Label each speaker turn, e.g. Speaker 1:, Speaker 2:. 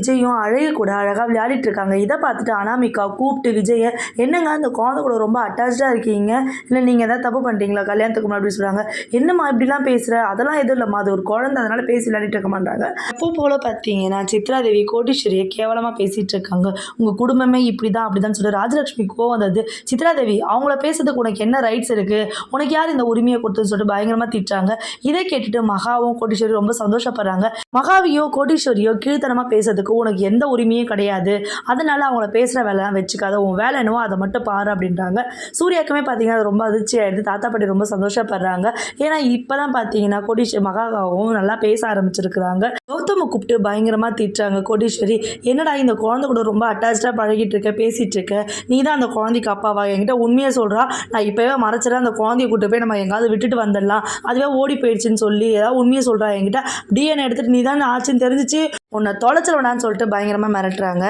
Speaker 1: விஜயும் அழகு கூட அழகாக விளையாடிட்டு இருக்காங்க. இதை பார்த்துட்டு அனாமிகா கூப்பிட்டு விஜயை, என்னங்க அந்த குழந்தை கூட ரொம்ப அட்டாச்சாக இருக்கீங்க, இல்லை நீங்கள் எதாவது தப்பு பண்ணிட்டீங்களா கல்யாணத்துக்கு முன்னாடி அப்படின்னு சொல்கிறாங்க. என்னம்மா இப்படிலாம் பேசுகிற, அதெல்லாம் எதுவும் இல்லைம்மா, அது ஒரு குழந்தை, அதனால பேசி விளையாடிட்டு இருக்க மாட்டாங்க. அப்போ போல பார்த்தீங்கன்னா சித்ராதேவி கோடீஸ்வரியை கேவலமாக பேசிகிட்டு இருக்காங்க. உங்கள் குடும்பமே இப்படி தான் அப்படி தான் சொல்லி ராஜலட்சுமி கோவம் வந்தது. சித்ராதேவி அவங்கள பேசுறதுக்கு உனக்கு என்ன ரைட்ஸ் இருக்குது, உனக்கு யார் இந்த உரிமையை கொடுத்துன்னு சொல்லிட்டு பயங்கரமாக திட்டுறாங்க. இதை கேட்டுட்டு மகாவும் கோடீஸ்வரி ரொம்ப சந்தோஷப்படுறாங்க. மகாவியோ கோடீஸ்வரியோ கீழ்த்தனமாக பேசுறதுக்கு உனக்கு எந்த உரிமையும் கிடையாது, அதனால அவங்கள பேசுகிற வேலைலாம் வச்சுக்காத, உன் வேலை என்னவோ அதை மட்டும் பாரு அப்படின்றாங்க. சூர்யாக்குமே பார்த்தீங்கன்னா அது ரொம்ப அதிர்ச்சி ஆகிடுது. தாத்தா பாட்டி ரொம்ப சந்தோஷப்படுறாங்க. ஏன்னா இப்போ தான் பார்த்தீங்கன்னா மகாவும் நல்லா பேச ஆரம்பிச்சிருக்கிறாங்க. கௌதமை கூப்பிட்டு பயங்கரமாக திட்டுறாங்க கோடீஸ்வரி. என்னடா இந்த குழந்தை கூட ரொம்ப அட்டாச்சாக பழகிட்டு இருக்க, பேசிகிட்டு இருக்க, நீ தான் அந்த குழந்தைக்கு அப்பாவா, என்கிட்ட உண்மையை சொல்கிறா, நான் இப்போவே மறைச்சிடறேன், அந்த குழந்தைய கூட்டு போய் நம்ம எங்காவது விட்டுட்டு வந்துடலாம், அதுவே ஓடி போயிடுச்சுன்னு சொல்லி ஏதாவது உண்மையை சொல்கிறா, என்கிட்ட டிஎன்ஏ எடுத்துகிட்டு நீ தான் ஆச்சுன்னு தெரிஞ்சிச்சு, உன்னை தொலைச்சிருவேனான்னு சொல்லிட்டு பயங்கரமாக மிரட்டுறாங்க.